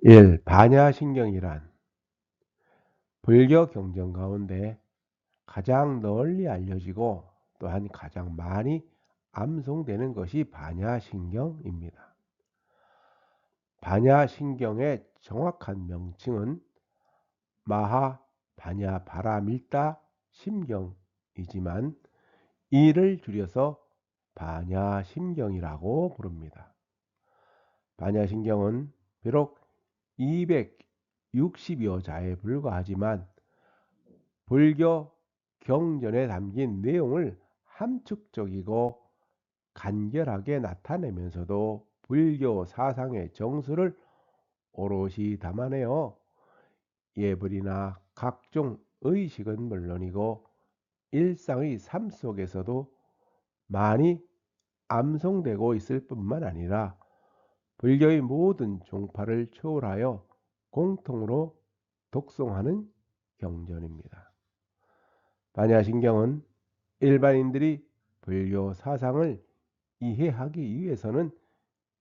1. 반야신경이란 불교 경전 가운데 가장 널리 알려지고 또한 가장 많이 암송되는 것이 반야신경입니다. 반야신경의 정확한 명칭은 마하반야바라밀다 심경이지만 이를 줄여서 반야심경이라고 부릅니다. 반야신경은 비록 260여 자에 불과하지만 불교 경전에 담긴 내용을 함축적이고 간결하게 나타내면서도 불교 사상의 정수를 오롯이 담아내어 예불이나 각종 의식은 물론이고 일상의 삶 속에서도 많이 암송되고 있을 뿐만 아니라 불교의 모든 종파를 초월하여 공통으로 독송하는 경전입니다. 반야신경은 일반인들이 불교 사상을 이해하기 위해서는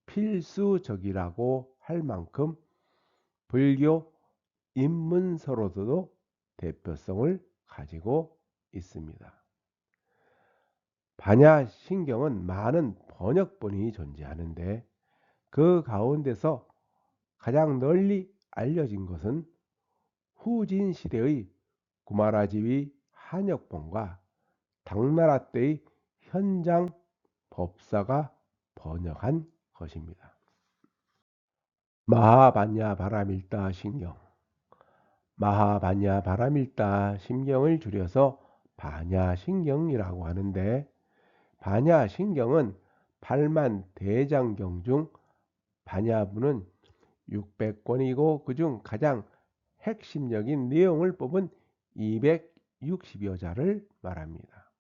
필수적이라고 할 만큼 불교 입문서로서도 대표성을 가지고 있습니다. 반야신경은 많은 번역본이 존재하는데 그 가운데서 가장 널리 알려진 것은 후진 시대의 구마라지위 한역본과 당나라 때의 현장 법사가 번역한 것입니다. 마하반야바라밀다 신경, 마하반야바라밀다 심경을 줄여서 반야신경이라고 하는데, 반야신경은 8만 대장경 중 반야부는 600권이고 그중 가장 핵심적인 내용을 뽑은 260여 자를 말합니다.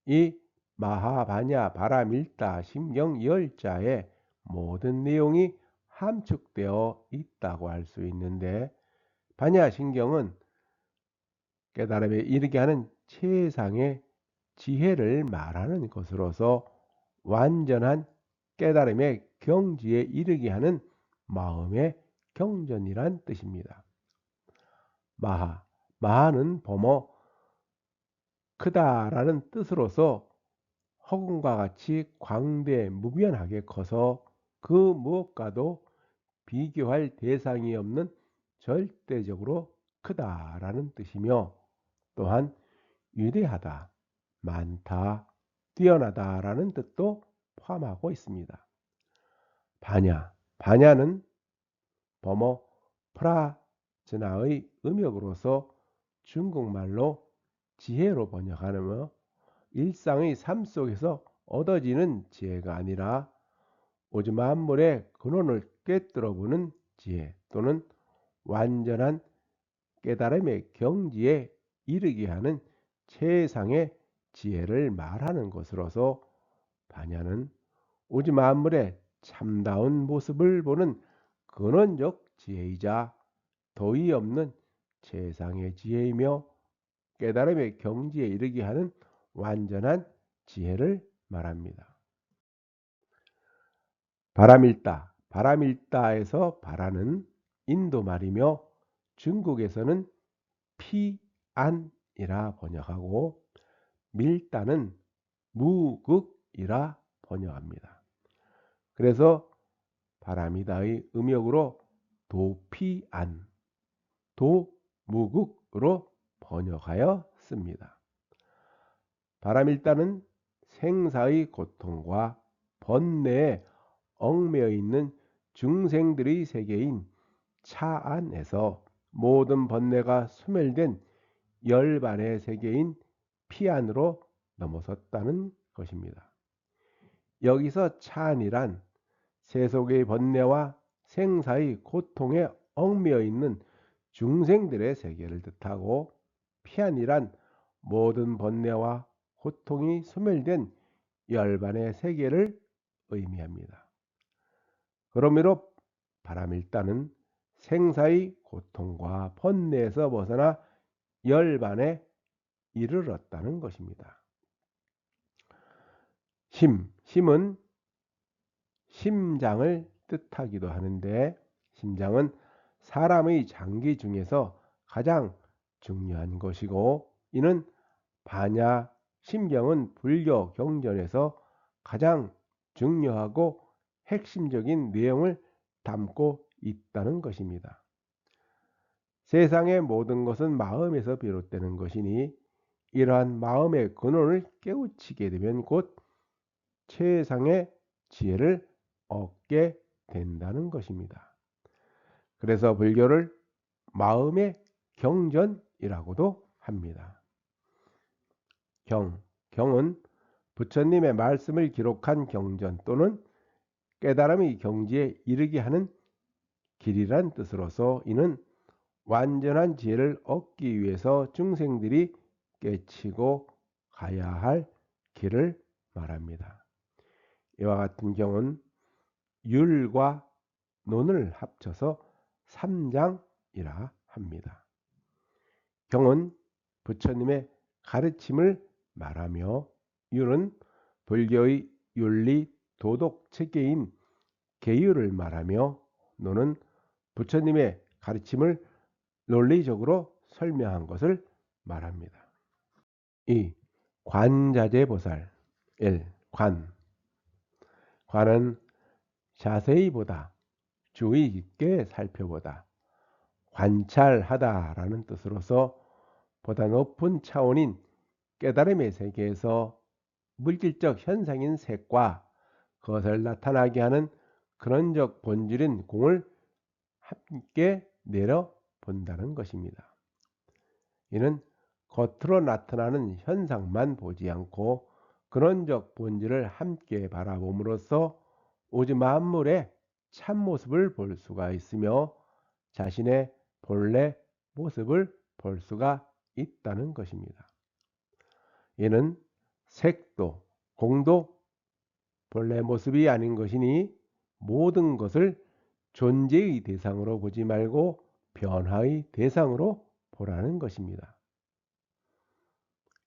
이 마하반야 바라밀다 심경 10자의 모든 내용이 함축되어 있다고 할 수 있는데, 반야신경은 깨달음에 이르게 하는 최상의 지혜를 말하는 것으로서 완전한 깨달음의 경지에 이르게 하는 마음의 경전이란 뜻입니다. 마하는 범어 크다라는 뜻으로서 허공과 같이 광대무변하게 커서 그 무엇과도 비교할 대상이 없는 절대적으로 크다라는 뜻이며, 또한 위대하다, 많다, 뛰어나다라는 뜻도 포함하고 있습니다. 반야는 범어 프라즈나의 음역으로서 중국말로 지혜로 번역하며 일상의 삶 속에서 얻어지는 지혜가 아니라 오직 만물의 근원을 꿰뚫어보는 지혜 또는 완전한 깨달음의 경지에 이르게 하는 최상의 지혜를 말하는 것으로서 반야는 오직 만물의 참다운 모습을 보는 근원적 지혜이자 도의 없는 최상의 지혜이며 깨달음의 경지에 이르게 하는 완전한 지혜를 말합니다. 바라밀다에서 바라는 인도 말이며 중국에서는 피안이라 번역하고 밀다는 무극이라 번역합니다. 그래서 바라미다의 음역으로 도피안, 도무극으로 번역하여 씁니다. 바라밀다는 생사의 고통과 번뇌에 얽매여 있는 중생들의 세계인 차안에서 모든 번뇌가 소멸된 열반의 세계인 피안으로 넘어섰다는 것입니다. 여기서 차안이란 세속의 번뇌와 생사의 고통에 얽매여 있는 중생들의 세계를 뜻하고, 피안이란 모든 번뇌와 고통이 소멸된 열반의 세계를 의미합니다. 그러므로 바라밀다는 생사의 고통과 번뇌에서 벗어나 열반에 이르렀다는 것입니다. 심은 심장을 뜻하기도 하는데, 심장은 사람의 장기 중에서 가장 중요한 것이고, 이는 반야 심경은 불교 경전에서 가장 중요하고 핵심적인 내용을 담고 있다는 것입니다. 세상의 모든 것은 마음에서 비롯되는 것이니 이러한 마음의 근원을 깨우치게 되면 곧 최상의 지혜를 얻게 된다는 것입니다. 그래서 불교를 마음의 경전이라고도 합니다. 경은 부처님의 말씀을 기록한 경전 또는 깨달음의 경지에 이르게 하는 길이란 뜻으로서, 이는 완전한 지혜를 얻기 위해서 중생들이 깨치고 가야 할 길을 말합니다. 이와 같은 경은 율과 논을 합쳐서 삼장이라 합니다. 경은 부처님의 가르침을 말하며, 율은 불교의 윤리 도덕 체계인 계율을 말하며, 논은 부처님의 가르침을 논리적으로 설명한 것을 말합니다. 이 관자재보살 1. 관은 자세히 보다, 주의 깊게 살펴보다, 관찰하다라는 뜻으로서 보다 높은 차원인 깨달음의 세계에서 물질적 현상인 색과 그것을 나타나게 하는 근원적 본질인 공을 함께 내려본다는 것입니다. 이는 겉으로 나타나는 현상만 보지 않고 근원적 본질을 함께 바라봄으로써 우주 만물의 참모습을 볼 수가 있으며 자신의 본래 모습을 볼 수가 있다는 것입니다. 이는 색도 공도 본래 모습이 아닌 것이니 모든 것을 존재의 대상으로 보지 말고 변화의 대상으로 보라는 것입니다.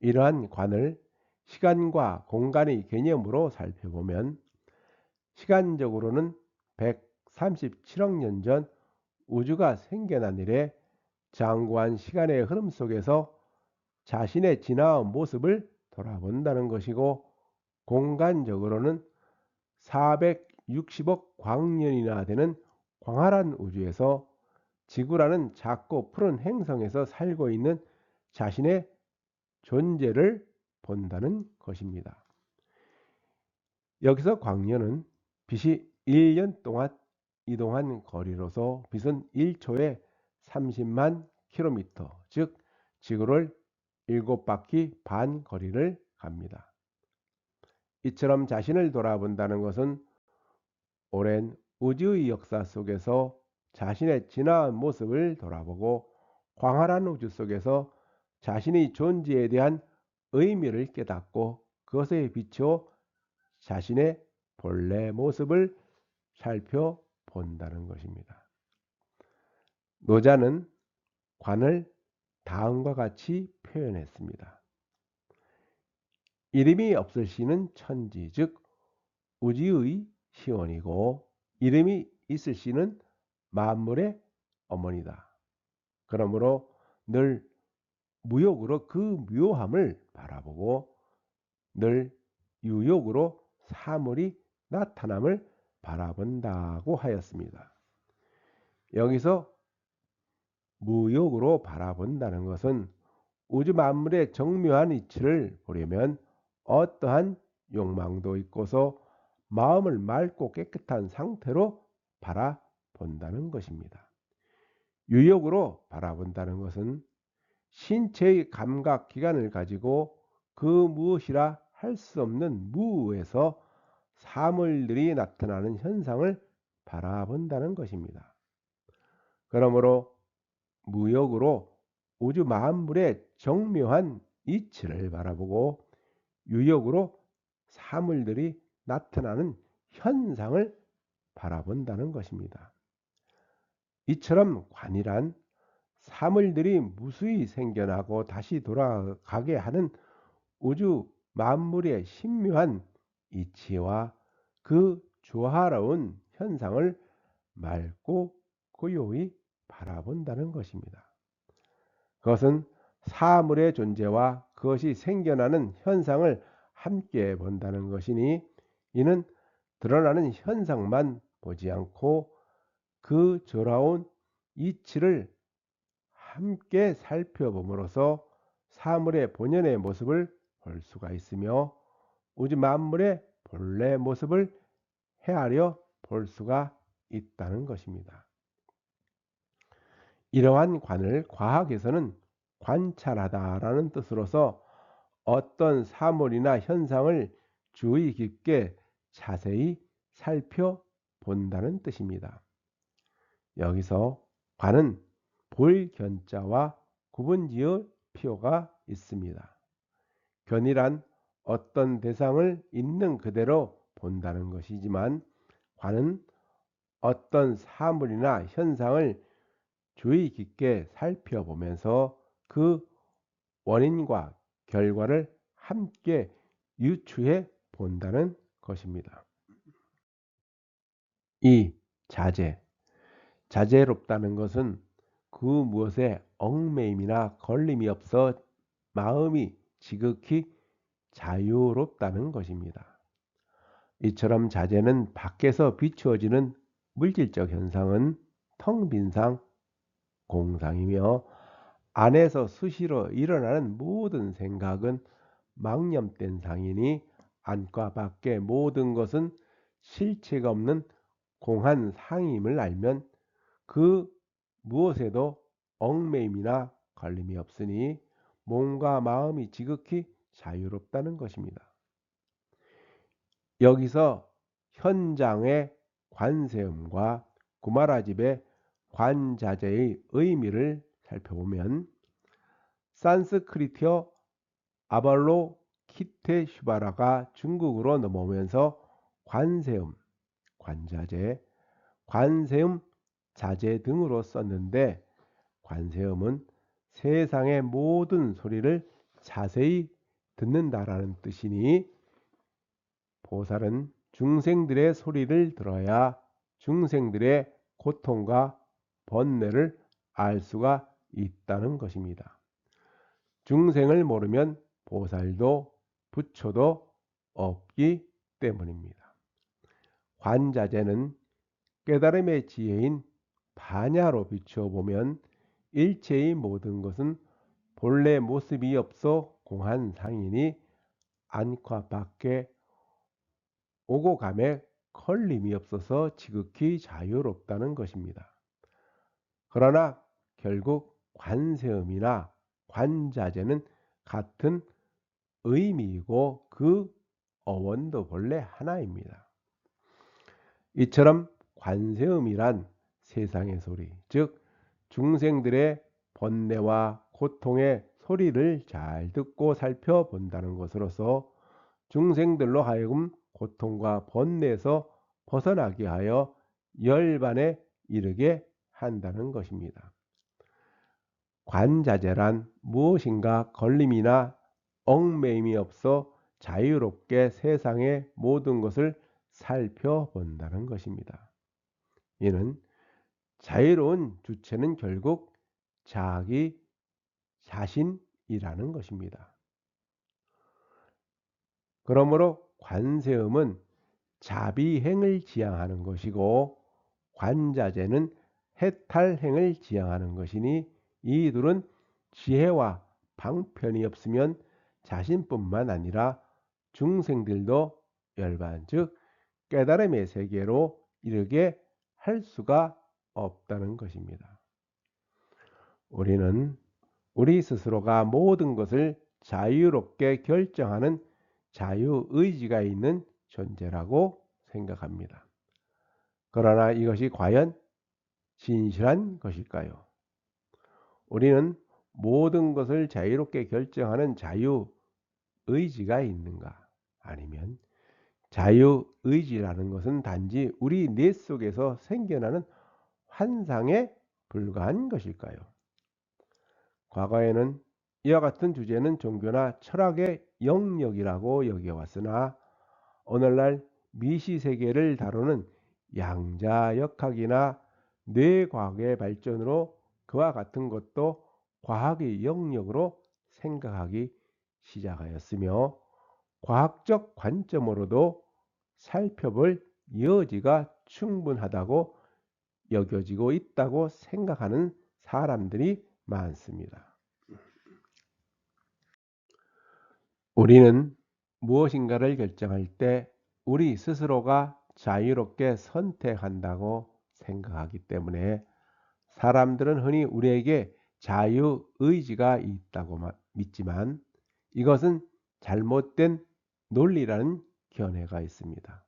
이러한 관을 시간과 공간의 개념으로 살펴보면, 시간적으로는 137억 년 전 우주가 생겨난 이래 장구한 시간의 흐름 속에서 자신의 진화의 모습을 돌아본다는 것이고, 공간적으로는 460억 광년이나 되는 광활한 우주에서 지구라는 작고 푸른 행성에서 살고 있는 자신의 존재를 본다는 것입니다. 여기서 광년은 빛이 1년 동안 이동한 거리로서 빛은 1초에 30만 킬로미터, 즉 지구를 7바퀴 반 거리를 갑니다. 이처럼 자신을 돌아본다는 것은 오랜 우주의 역사 속에서 자신의 진화한 모습을 돌아보고 광활한 우주 속에서 자신의 존재에 대한 의미를 깨닫고 그것에 비추어 자신의 본래 모습을 살펴본다는 것입니다. 노자는 관을 다음과 같이 표현했습니다. 이름이 없을 시는 천지, 즉 우주의 시원이고, 이름이 있을 시는 만물의 어머니다. 그러므로 늘 무욕으로 그 묘함을 바라보고 늘 유욕으로 사물이 나타남을 바라본다고 하였습니다. 여기서 무욕으로 바라본다는 것은 우주 만물의 정묘한 이치를 보려면 어떠한 욕망도 있고서 마음을 맑고 깨끗한 상태로 바라본다는 것입니다. 유욕으로 바라본다는 것은 신체의 감각 기관을 가지고 그 무엇이라 할 수 없는 무에서 사물들이 나타나는 현상을 바라본다는 것입니다. 그러므로 무욕으로 우주 만물의 정묘한 이치를 바라보고 유욕으로 사물들이 나타나는 현상을 바라본다는 것입니다. 이처럼 관이란 사물들이 무수히 생겨나고 다시 돌아가게 하는 우주 만물의 신묘한 이치와 그 조화로운 현상을 맑고 고요히 바라본다는 것입니다. 그것은 사물의 존재와 그것이 생겨나는 현상을 함께 본다는 것이니, 이는 드러나는 현상만 보지 않고 그 돌아온 이치를 함께 살펴봄으로써 사물의 본연의 모습을 볼 수가 있으며 우주 만물의 본래 모습을 헤아려 볼 수가 있다는 것입니다. 이러한 관을 과학에서는 관찰하다라는 뜻으로서 어떤 사물이나 현상을 주의 깊게 자세히 살펴본다는 뜻입니다. 여기서 관은 볼 견자와 구분지을 필요가 있습니다. 견이란 어떤 대상을 있는 그대로 본다는 것이지만, 관은 어떤 사물이나 현상을 주의 깊게 살펴보면서 그 원인과 결과를 함께 유추해 본다는 것입니다. 이 자제롭다는 것은 그 무엇에 얽매임이나 걸림이 없어 마음이 지극히 자유롭다는 것입니다. 이처럼 자제는 밖에서 비추어지는 물질적 현상은 텅 빈 상, 공상이며, 안에서 수시로 일어나는 모든 생각은 망념된 상이니, 안과 밖의 모든 것은 실체가 없는 공한 상임을 알면 그 무엇에도 얽매임이나 걸림이 없으니 몸과 마음이 지극히 자유롭다는 것입니다. 여기서 현장의 관세음과 구마라집의 관자재의 의미를 살펴보면, 산스크리트어 아발로 키테 슈바라가 중국으로 넘어오면서 관세음, 관자재, 관세음, 자재 등으로 썼는데, 관세음은 세상의 모든 소리를 자세히 듣는다라는 뜻이니, 보살은 중생들의 소리를 들어야 중생들의 고통과 번뇌를 알 수가 있다는 것입니다. 중생을 모르면 보살도 부처도 없기 때문입니다. 관자재는 깨달음의 지혜인 반야로 비추어 보면 일체의 모든 것은 본래 모습이 없어 공한 상이니 안과 밖에 오고 감에 걸림이 없어서 지극히 자유롭다는 것입니다. 그러나 결국 관세음이나 관자재는 같은 의미이고 그 어원도 본래 하나입니다. 이처럼 관세음이란 세상의 소리, 즉 중생들의 번뇌와 고통의 소리를 잘 듣고 살펴본다는 것으로서 중생들로 하여금 고통과 번뇌에서 벗어나게 하여 열반에 이르게 한다는 것입니다. 관자재란 무엇인가 걸림이나 얽매임이 없어 자유롭게 세상의 모든 것을 살펴본다는 것입니다. 이는 자유로운 주체는 결국 자기 자신이라는 것입니다. 그러므로 관세음은 자비행을 지향하는 것이고 관자재는 해탈행을 지향하는 것이니, 이 둘은 지혜와 방편이 없으면 자신뿐만 아니라 중생들도 열반, 즉 깨달음의 세계로 이르게 할 수가 없다는 것입니다. 우리는 우리 스스로가 모든 것을 자유롭게 결정하는 자유의지가 있는 존재라고 생각합니다. 그러나 이것이 과연 진실한 것일까요? 우리는 모든 것을 자유롭게 결정하는 자유의지가 있는가? 아니면 자유의지라는 것은 단지 우리 뇌 속에서 생겨나는 환상에 불과한 것일까요? 과거에는 이와 같은 주제는 종교나 철학의 영역이라고 여겨왔으나, 오늘날 미시세계를 다루는 양자역학이나 뇌과학의 발전으로 그와 같은 것도 과학의 영역으로 생각하기 시작하였으며 과학적 관점으로도 살펴볼 여지가 충분하다고 여겨지고 있다고 생각하는 사람들이 많습니다. 우리는 무엇인가를 결정할 때 우리 스스로가 자유롭게 선택한다고 생각하기 때문에 사람들은 흔히 우리에게 자유의지가 있다고 믿지만 이것은 잘못된 논리라는 견해가 있습니다.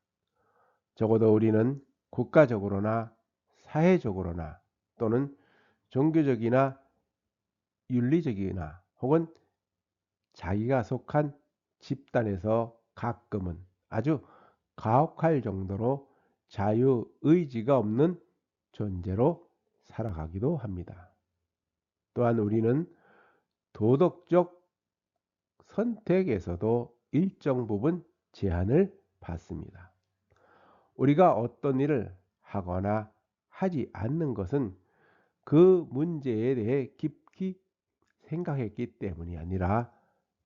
적어도 우리는 국가적으로나 사회적으로나 또는 종교적이나 윤리적이나 혹은 자기가 속한 집단에서 가끔은 아주 가혹할 정도로 자유의지가 없는 존재로 살아가기도 합니다. 또한 우리는 도덕적 선택에서도 일정 부분 제한을 받습니다. 우리가 어떤 일을 하거나 하지 않는 것은 그 문제에 대해 깊이 생각했기 때문이 아니라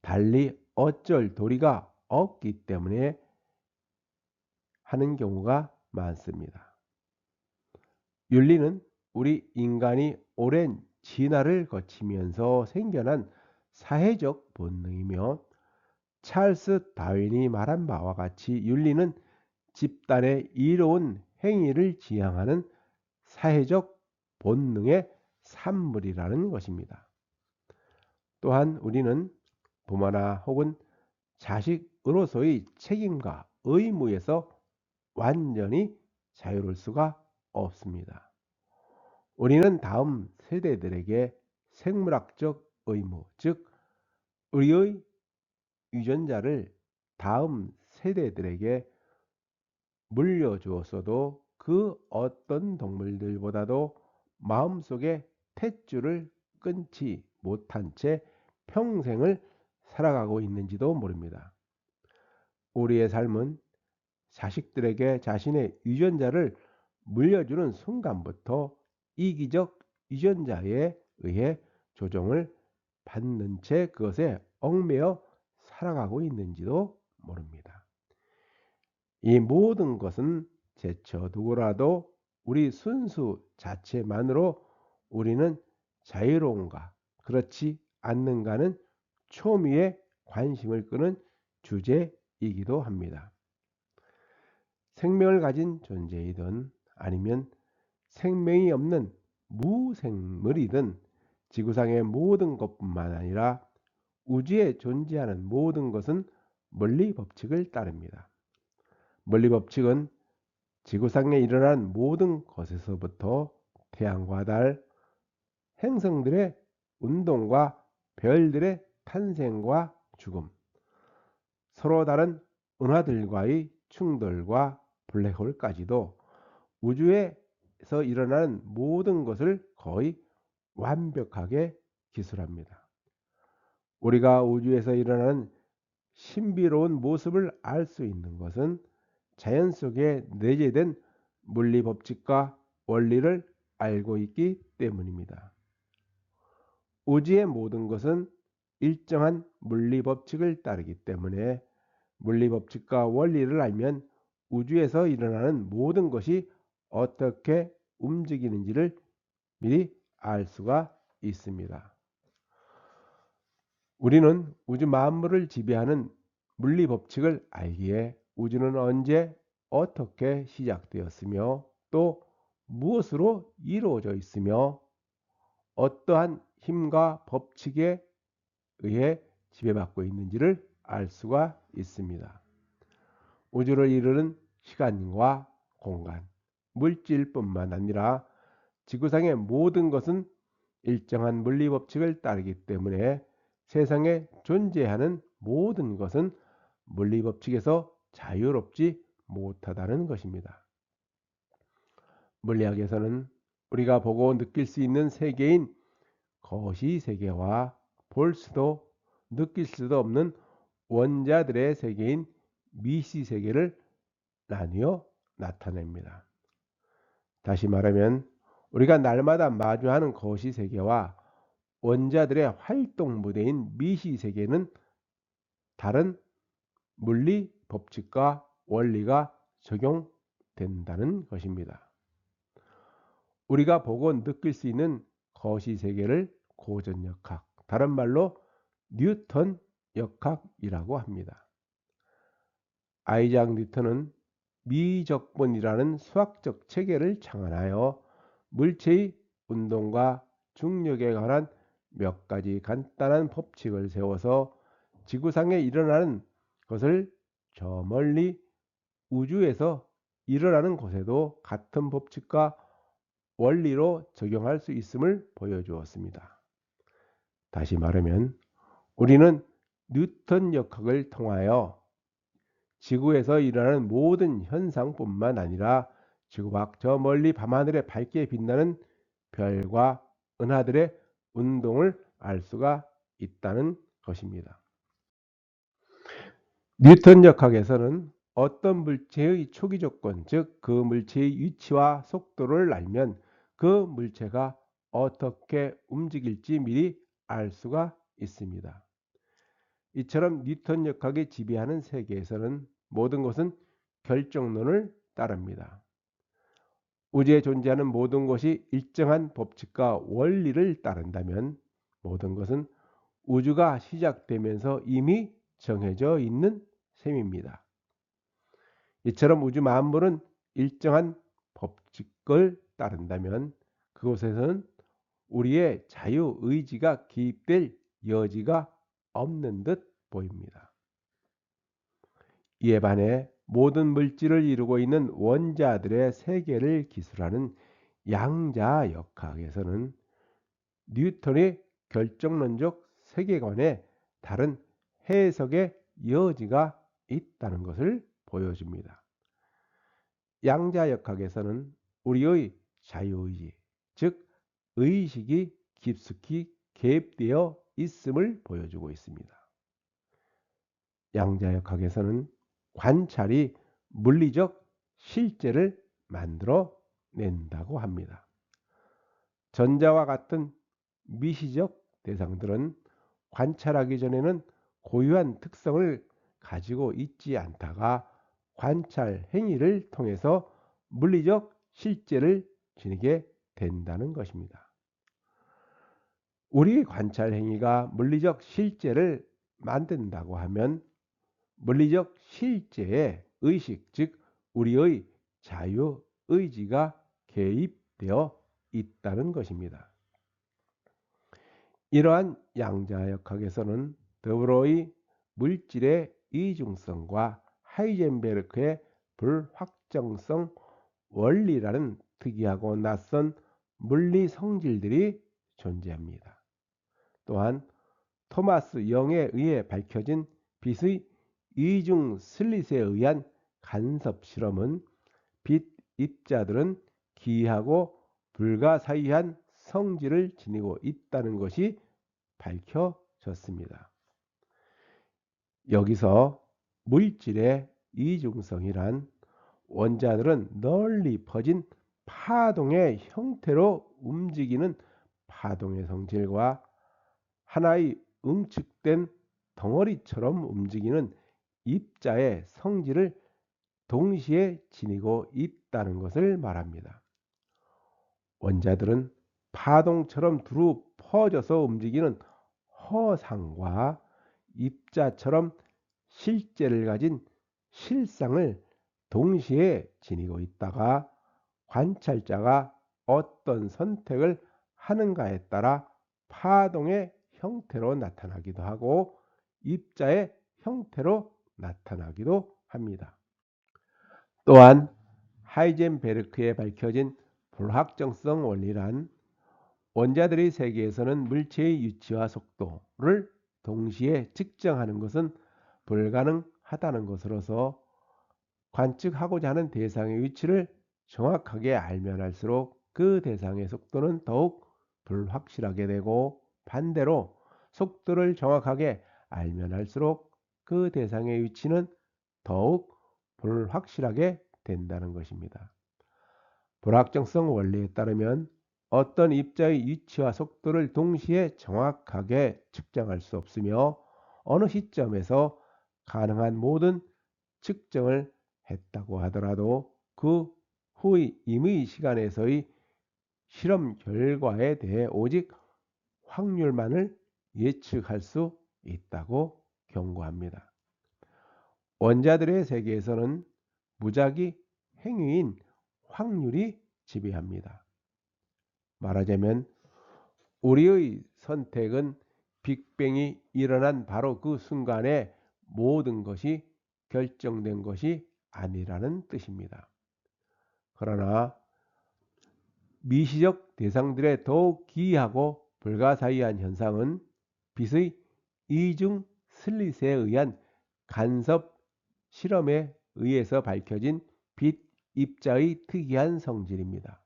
달리 어쩔 도리가 없기 때문에 하는 경우가 많습니다. 윤리는 우리 인간이 오랜 진화를 거치면서 생겨난 사회적 본능이며 찰스 다윈이 말한 바와 같이 윤리는 집단의 이로운 행위를 지향하는 사회적 본능의 산물이라는 것입니다. 또한 우리는 부모나 혹은 자식으로서의 책임과 의무에서 완전히 자유로울 수가 없습니다. 우리는 다음 세대들에게 생물학적 의무, 즉 우리의 유전자를 다음 세대들에게 물려주었어도 그 어떤 동물들보다도 마음속에 탯줄을 끊지 못한 채 평생을 살아가고 있는지도 모릅니다. 우리의 삶은 자식들에게 자신의 유전자를 물려주는 순간부터 이기적 유전자에 의해 조종을 받는 채 그것에 얽매여 살아가고 있는지도 모릅니다. 이 모든 것은 제쳐 두고라도 우리 순수 자체만으로 우리는 자유로운가 그렇지 않는가는 초미의 관심을 끄는 주제이기도 합니다. 생명을 가진 존재이든 아니면 생명이 없는 무생물이든 지구상의 모든 것뿐만 아니라 우주에 존재하는 모든 것은 물리 법칙을 따릅니다. 물리 법칙은 지구상에 일어난 모든 것에서부터 태양과 달, 행성들의 운동과 별들의 탄생과 죽음, 서로 다른 은하들과의 충돌과 블랙홀까지도 우주에서 일어나는 모든 것을 거의 완벽하게 기술합니다. 우리가 우주에서 일어나는 신비로운 모습을 알 수 있는 것은 자연 속에 내재된 물리 법칙과 원리를 알고 있기 때문입니다. 우주의 모든 것은 일정한 물리 법칙을 따르기 때문에 물리 법칙과 원리를 알면 우주에서 일어나는 모든 것이 어떻게 움직이는지를 미리 알 수가 있습니다. 우리는 우주 만물을 지배하는 물리 법칙을 알기에 우주는 언제 어떻게 시작되었으며 또 무엇으로 이루어져 있으며 어떠한 힘과 법칙에 의해 지배받고 있는지를 알 수가 있습니다. 우주를 이루는 시간과 공간, 물질뿐만 아니라 지구상의 모든 것은 일정한 물리 법칙을 따르기 때문에 세상에 존재하는 모든 것은 물리 법칙에서 자유롭지 못하다는 것입니다. 물리학에서는 우리가 보고 느낄 수 있는 세계인 거시 세계와 볼 수도 느낄 수도 없는 원자들의 세계인 미시 세계를 나뉘어 나타냅니다. 다시 말하면 우리가 날마다 마주하는 거시 세계와 원자들의 활동 무대인 미시 세계는 다른 물리 법칙과 원리가 적용된다는 것입니다. 우리가 보고 느낄 수 있는 거시 세계를 고전역학, 다른 말로 뉴턴 역학이라고 합니다. 아이작 뉴턴은 미적분이라는 수학적 체계를 창안하여 물체의 운동과 중력에 관한 몇 가지 간단한 법칙을 세워서 지구상에 일어나는 것을 저 멀리 우주에서 일어나는 곳에도 같은 법칙과 원리로 적용할 수 있음을 보여주었습니다. 다시 말하면 우리는 뉴턴 역학을 통하여 지구에서 일어나는 모든 현상뿐만 아니라 지구 밖 저 멀리 밤하늘에 밝게 빛나는 별과 은하들의 운동을 알 수가 있다는 것입니다. 뉴턴 역학에서는 어떤 물체의 초기 조건, 즉 그 물체의 위치와 속도를 알면 그 물체가 어떻게 움직일지 미리 알 수가 있습니다. 이처럼 뉴턴 역학이 지배하는 세계에서는 모든 것은 결정론을 따릅니다. 우주에 존재하는 모든 것이 일정한 법칙과 원리를 따른다면 모든 것은 우주가 시작되면서 이미 정해져 있는 셈입니다. 이처럼 우주 만물은 일정한 법칙을 따른다면 그곳에서는 우리의 자유의지가 개입될 여지가 없는 듯 보입니다. 이에 반해 모든 물질을 이루고 있는 원자들의 세계를 기술하는 양자역학에서는 뉴턴의 결정론적 세계관에 다른 해석의 여지가 있다는 것을 보여줍니다. 양자역학에서는 우리의 자유의지, 즉 의식이 깊숙이 개입되어 있음을 보여주고 있습니다. 양자역학에서는 관찰이 물리적 실제를 만들어 낸다고 합니다. 전자와 같은 미시적 대상들은 관찰하기 전에는 고유한 특성을 가지고 있지 않다가 관찰 행위를 통해서 물리적 실제를 지니게 된다는 것입니다. 우리의 관찰 행위가 물리적 실제를 만든다고 하면 물리적 실제의 의식, 즉 우리의 자유의지가 개입되어 있다는 것입니다. 이러한 양자역학에서는 더불어의 물질의 이중성과 하이젠베르크의 불확정성 원리라는 특이하고 낯선 물리 성질들이 존재합니다. 또한 토마스 영에 의해 밝혀진 빛의 이중 슬릿에 의한 간섭 실험은 빛 입자들은 기이하고 불가사의한 성질을 지니고 있다는 것이 밝혀졌습니다. 여기서 물질의 이중성이란 원자들은 널리 퍼진 파동의 형태로 움직이는 파동의 성질과 하나의 응축된 덩어리처럼 움직이는 입자의 성질을 동시에 지니고 있다는 것을 말합니다. 원자들은 파동처럼 두루 퍼져서 움직이는 허상과 입자처럼 실제를 가진 실상을 동시에 지니고 있다가 관찰자가 어떤 선택을 하는가에 따라 파동의 형태로 나타나기도 하고 입자의 형태로 나타나기도 합니다. 또한 하이젠베르크에 밝혀진 불확정성 원리란 원자들의 세계에서는 물체의 위치와 속도를 동시에 측정하는 것은 불가능하다는 것으로서 관측하고자 하는 대상의 위치를 정확하게 알면 할수록 그 대상의 속도는 더욱 불확실하게 되고 반대로 속도를 정확하게 알면 할수록 그 대상의 위치는 더욱 불확실하게 된다는 것입니다. 불확정성 원리에 따르면 어떤 입자의 위치와 속도를 동시에 정확하게 측정할 수 없으며 어느 시점에서 가능한 모든 측정을 했다고 하더라도 그 후의 임의 시간에서의 실험 결과에 대해 오직 확률만을 예측할 수 있다고 경고합니다. 원자들의 세계에서는 무작위 행위인 확률이 지배합니다. 말하자면 우리의 선택은 빅뱅이 일어난 바로 그 순간에 모든 것이 결정된 것이 아니라는 뜻입니다. 그러나 미시적 대상들의 더욱 기이하고 불가사의한 현상은 빛의 이중 슬릿에 의한 간섭 실험에 의해서 밝혀진 빛 입자의 특이한 성질입니다.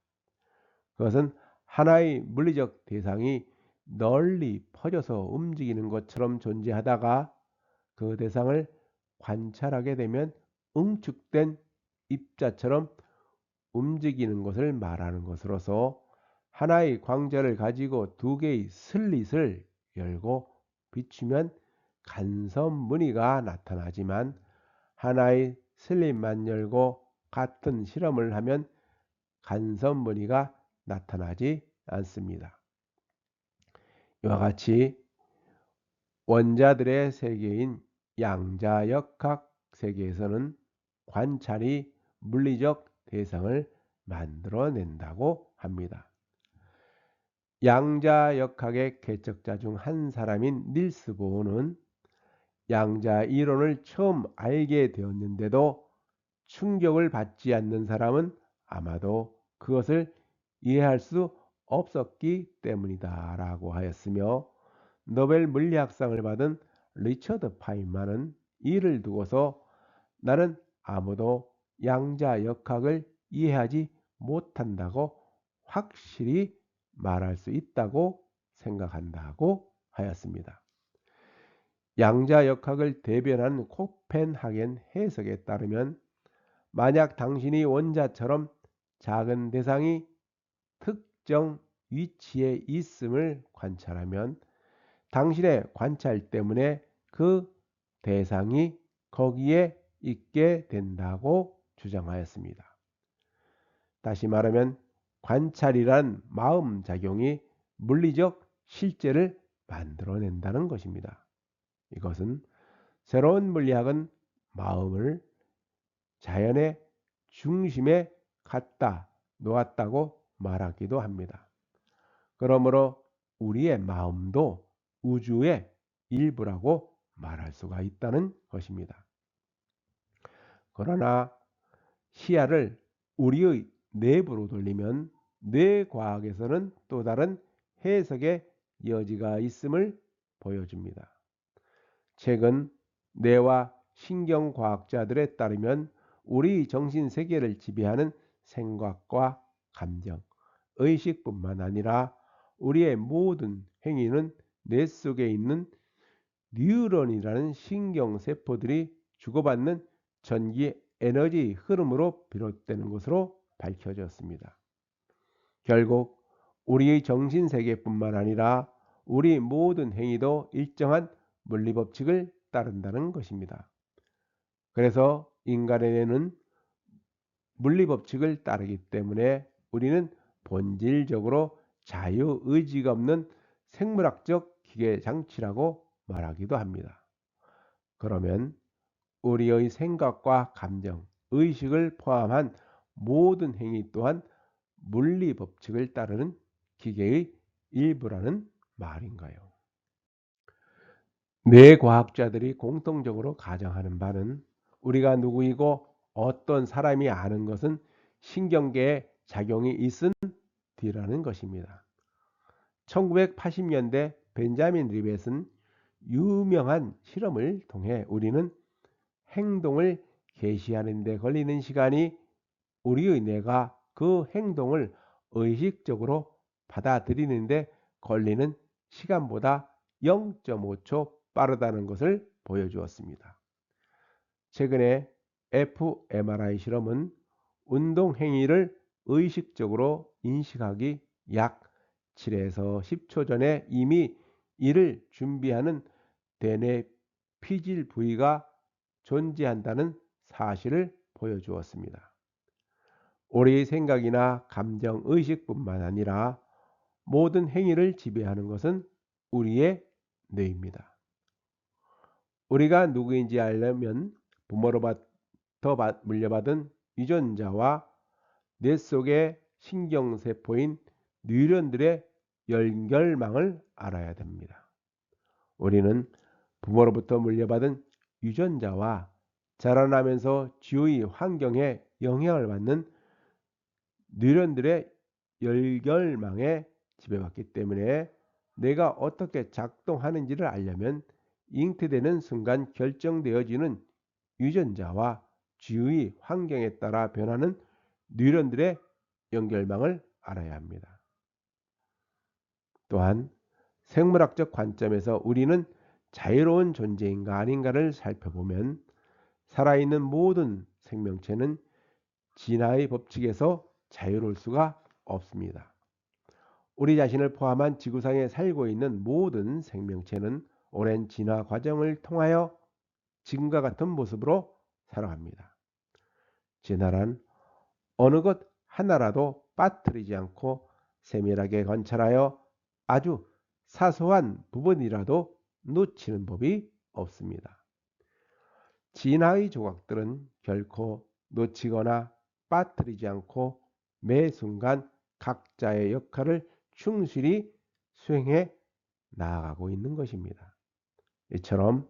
그것은 하나의 물리적 대상이 널리 퍼져서 움직이는 것처럼 존재하다가 그 대상을 관찰하게 되면 응축된 입자처럼 움직이는 것을 말하는 것으로서 하나의 광자를 가지고 두 개의 슬릿을 열고 비추면 간섭 무늬가 나타나지만 하나의 슬릿만 열고 같은 실험을 하면 간섭 무늬가 나타나지 않습니다. 이와 같이 원자들의 세계인 양자역학 세계에서는 관찰이 물리적 대상을 만들어낸다고 합니다. 양자역학의 개척자 중 한 사람인 닐스 보어는 양자 이론을 처음 알게 되었는데도 충격을 받지 않는 사람은 아마도 그것을 이해할 수 없었기 때문이다 라고 하였으며, 노벨 물리학상을 받은 리처드 파인만은 이를 두고서 나는 아무도 양자역학을 이해하지 못한다고 확실히 말할 수 있다고 생각한다고 하였습니다. 양자역학을 대변한 코펜하겐 해석에 따르면 만약 당신이 원자처럼 작은 대상이 특정 위치에 있음을 관찰하면 당신의 관찰 때문에 그 대상이 거기에 있게 된다고 주장하였습니다. 다시 말하면 관찰이란 마음작용이 물리적 실제를 만들어낸다는 것입니다. 이것은 새로운 물리학은 마음을 자연의 중심에 갖다 놓았다고 말하기도 합니다. 그러므로 우리의 마음도 우주의 일부라고 말할 수가 있다는 것입니다. 그러나 시야를 우리의 내부로 돌리면 뇌과학에서는 또 다른 해석의 여지가 있음을 보여줍니다. 최근 뇌와 신경과학자들에 따르면 우리 정신세계를 지배하는 생각과 감정, 의식뿐만 아니라 우리의 모든 행위는 뇌 속에 있는 뉴런이라는 신경세포들이 주고받는 전기 에너지 흐름으로 비롯되는 것으로 밝혀졌습니다. 결국 우리의 정신세계뿐만 아니라 우리 모든 행위도 일정한 물리법칙을 따른다는 것입니다. 그래서 인간의 뇌는 물리법칙을 따르기 때문에 우리는 본질적으로 자유의지가 없는 생물학적 기계장치라고 말하기도 합니다. 그러면 우리의 생각과 감정, 의식을 포함한 모든 행위 또한 물리법칙을 따르는 기계의 일부라는 말인가요? 뇌과학자들이 공통적으로 가정하는 바는 우리가 누구이고 어떤 사람이 아는 것은 신경계의 작용이 있은 뒤라는 것입니다. 1980년대 벤자민 리벳은 유명한 실험을 통해 우리는 행동을 개시하는 데 걸리는 시간이 우리의 뇌가 그 행동을 의식적으로 받아들이는데 걸리는 시간보다 0.5초 빠르다는 것을 보여주었습니다. 최근에 fMRI 실험은 운동 행위를 의식적으로 인식하기 약 7에서 10초 전에 이미 이를 준비하는 대뇌 피질 부위가 존재한다는 사실을 보여주었습니다. 우리의 생각이나 감정, 의식뿐만 아니라 모든 행위를 지배하는 것은 우리의 뇌입니다. 우리가 누구인지 알려면 부모로부터 물려받은 유전자와 뇌 속의 신경세포인 뉴런들의 연결망을 알아야 됩니다. 우리는 부모로부터 물려받은 유전자와 자라나면서 주위 환경에 영향을 받는 뉴런들의 연결망에 지배받기 때문에 뇌가 어떻게 작동하는지를 알려면 잉태되는 순간 결정되어지는 유전자와 주위 환경에 따라 변하는 뉴런들의 연결망을 알아야 합니다. 또한 생물학적 관점에서 우리는 자유로운 존재인가 아닌가를 살펴보면 살아있는 모든 생명체는 진화의 법칙에서 자유로울 수가 없습니다. 우리 자신을 포함한 지구상에 살고 있는 모든 생명체는 오랜 진화 과정을 통하여 지금과 같은 모습으로 살아갑니다. 진화란 어느 것 하나라도 빠뜨리지 않고 세밀하게 관찰하여 아주 사소한 부분이라도 놓치는 법이 없습니다. 진화의 조각들은 결코 놓치거나 빠뜨리지 않고 매 순간 각자의 역할을 충실히 수행해 나아가고 있는 것입니다. 이처럼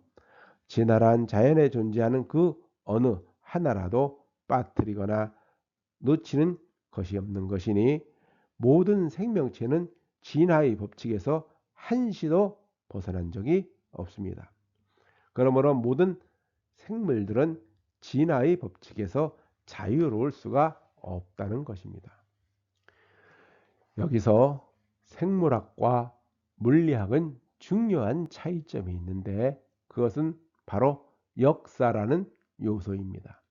진화란 자연에 존재하는 그 어느 하나라도 빠뜨리거나 놓치는 것이 없는 것이니 모든 생명체는 진화의 법칙에서 한시도 벗어난 적이 없습니다. 그러므로 모든 생물들은 진화의 법칙에서 자유로울 수가 없다는 것입니다. 여기서 생물학과 물리학은 중요한 차이점이 있는데 그것은 바로 역사라는 요소입니다.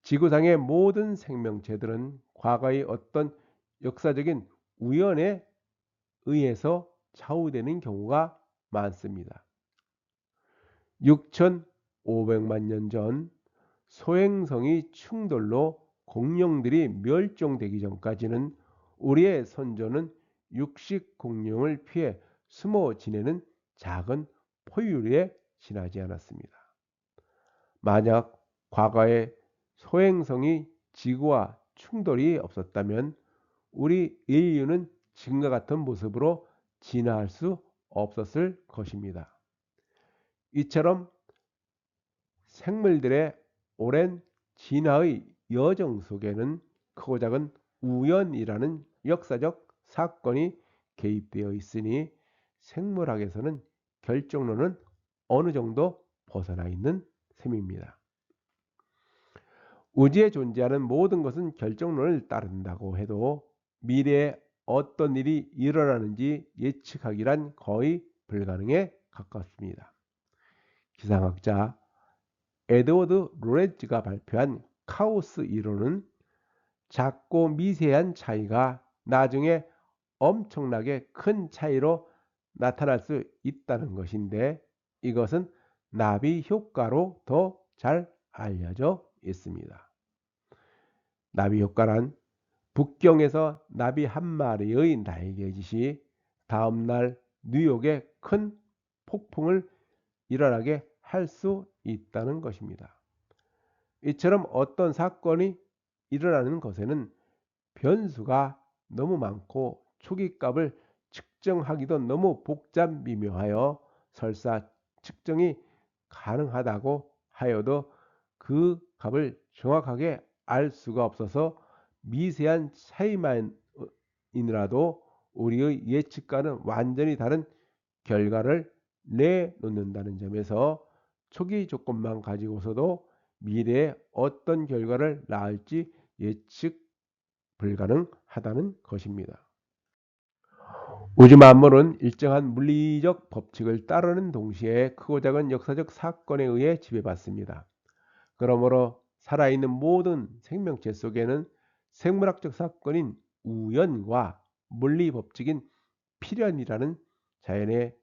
지구상의 모든 생명체들은 과거의 어떤 역사적인 우연에 의해서 좌우되는 경우가 많습니다. 6,500만 년 전 소행성이 충돌로 공룡들이 멸종되기 전까지는 우리의 선조는 육식 공룡을 피해 숨어 지내는 작은 포유류에 지나지 않았습니다. 만약 과거에 소행성이 지구와 충돌이 없었다면 우리 인류는 지금과 같은 모습으로 진화할 수 없었을 것입니다. 이처럼 생물들의 오랜 진화의 여정 속에는 크고 작은 우연이라는 역사적 사건이 개입되어 있으니 생물학에서는 결정론은 어느 정도 벗어나 있는 셈입니다. 우주에 존재하는 모든 것은 결정론을 따른다고 해도 미래에 어떤 일이 일어나는지 예측하기란 거의 불가능에 가깝습니다. 기상학자 에드워드 로렌츠가 발표한 카오스 이론은 작고 미세한 차이가 나중에 엄청나게 큰 차이로 나타날 수 있다는 것인데 이것은 나비 효과로 더 잘 알려져 있습니다. 나비 효과란 북경에서 나비 한 마리의 날개짓이 다음날 뉴욕에 큰 폭풍을 일어나게 할 수 있다는 것입니다. 이처럼 어떤 사건이 일어나는 것에는 변수가 너무 많고 초기값을 측정하기도 너무 복잡 미묘하여 설사 측정이 가능하다고 하여도 그 값을 정확하게 알 수가 없어서 미세한 차이만이라도 우리의 예측과는 완전히 다른 결과를 내놓는다는 점에서 초기 조건만 가지고서도 미래에 어떤 결과를 낳을지 예측 불가능하다는 것입니다. 우주 만물은 일정한 물리적 법칙을 따르는 동시에 크고 작은 역사적 사건에 의해 지배받습니다. 그러므로 살아있는 모든 생명체 속에는 생물학적 사건인 우연과 물리 법칙인 필연이라는 자연의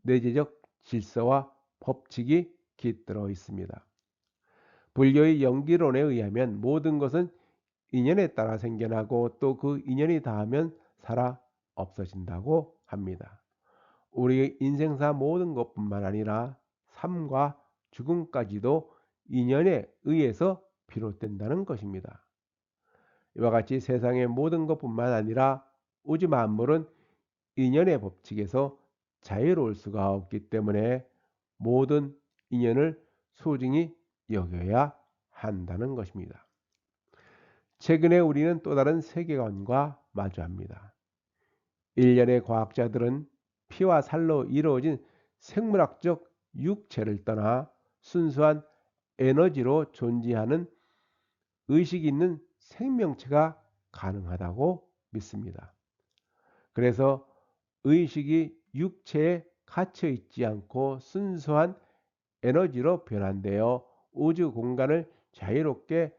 내재적 질서와 법칙이 깃들어 있습니다. 불교의 영기론에 의하면 모든 것은 인연에 따라 생겨나고 또 그 인연이 닿으면 살아 없어진다고 합니다. 우리의 인생사 모든 것뿐만 아니라 삶과 죽음까지도 인연에 의해서 비롯된다는 것입니다. 이와 같이 세상의 모든 것뿐만 아니라 우주 만물은 인연의 법칙에서 자유로울 수가 없기 때문에 모든 인연을 소중히 여겨야 한다는 것입니다. 최근에 우리는 또 다른 세계관과 마주합니다. 일련의 과학자들은 피와 살로 이루어진 생물학적 육체를 떠나 순수한 에너지로 존재하는 의식이 있는 생명체가 가능하다고 믿습니다. 그래서 의식이 육체에 갇혀 있지 않고 순수한 에너지로 변환되어 우주 공간을 자유롭게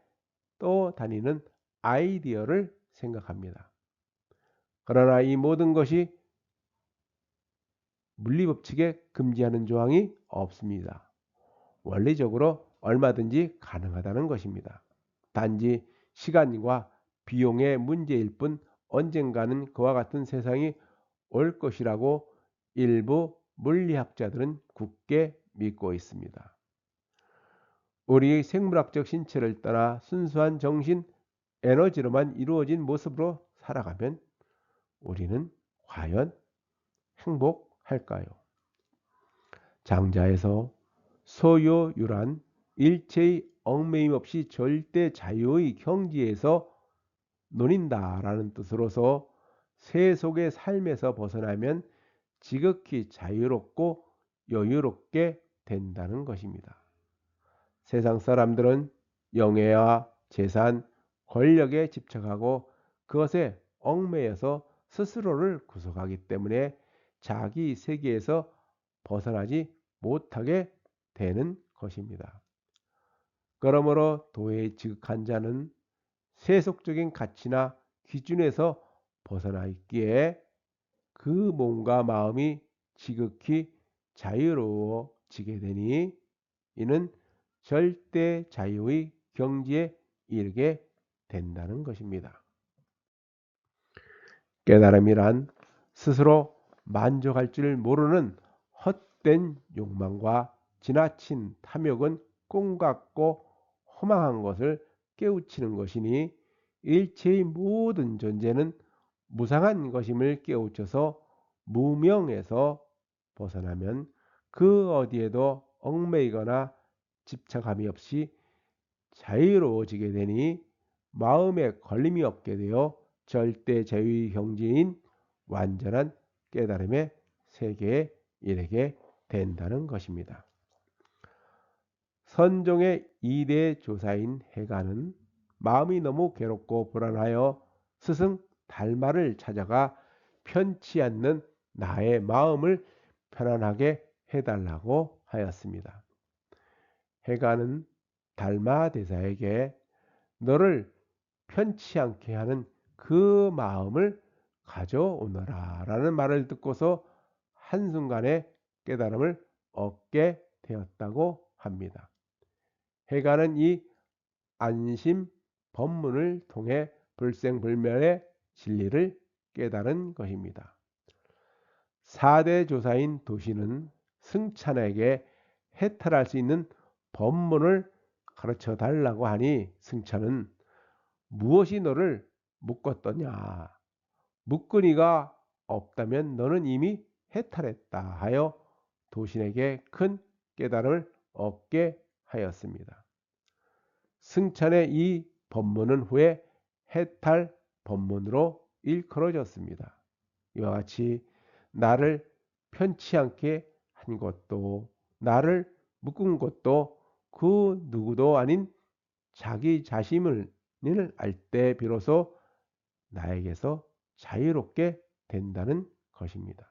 떠다니는 아이디어를 생각합니다. 그러나 이 모든 것이 물리법칙에 금지하는 조항이 없습니다. 원리적으로 얼마든지 가능하다는 것입니다. 단지 시간과 비용의 문제일 뿐 언젠가는 그와 같은 세상이 올 것이라고 일부 물리학자들은 굳게 믿고 있습니다. 우리의 생물학적 신체를 떠나 순수한 정신 에너지로만 이루어진 모습으로 살아가면 우리는 과연 행복할까요? 장자에서 소요유란 일체의 얽매임 없이 절대 자유의 경지에서 논인다라는 뜻으로서 세속의 삶에서 벗어나면 지극히 자유롭고 여유롭게 된다는 것입니다. 세상 사람들은 명예와 재산, 권력에 집착하고 그것에 얽매여서 스스로를 구속하기 때문에 자기 세계에서 벗어나지 못하게 되는 것입니다. 그러므로 도에 지극한 자는 세속적인 가치나 기준에서 벗어나 있기에 그 몸과 마음이 지극히 자유로워지게 되니 이는 절대 자유의 경지에 이르게 된다는 것입니다. 깨달음이란 스스로 만족할 줄 모르는 헛된 욕망과 지나친 탐욕은 꿈 같고 허망한 것을 깨우치는 것이니 일체의 모든 존재는 무상한 것임을 깨우쳐서 무명에서 벗어나면 그 어디에도 얽매이거나 집착함이 없이 자유로워지게 되니 마음에 걸림이 없게 되어 절대 자유의 경지인 완전한 깨달음의 세계에 이르게 된다는 것입니다. 선종의 2대 조사인 해가는 마음이 너무 괴롭고 불안하여 스승 달마를 찾아가 편치 않는 나의 마음을 편안하게 해달라고 하였습니다. 해가는 달마 대사에게 너를 편치 않게 하는 그 마음을 가져오너라 라는 말을 듣고서 한순간에 깨달음을 얻게 되었다고 합니다. 해가는 이 안심 법문을 통해 불생불멸의 진리를 깨달은 것입니다. 4대 조사인 도시는 승찬에게 해탈할 수 있는 법문을 가르쳐 달라고 하니 승찬은 무엇이 너를 묶었더냐? 묶은이가 없다면 너는 이미 해탈했다 하여 도신에게 큰 깨달음을 얻게 하였습니다. 승찬의 이 법문은 후에 해탈 법문으로 일컬어졌습니다. 이와 같이 나를 편치 않게 한 것도 나를 묶은 것도 그 누구도 아닌 자기 자신을 알 때 비로소 나에게서 자유롭게 된다는 것입니다.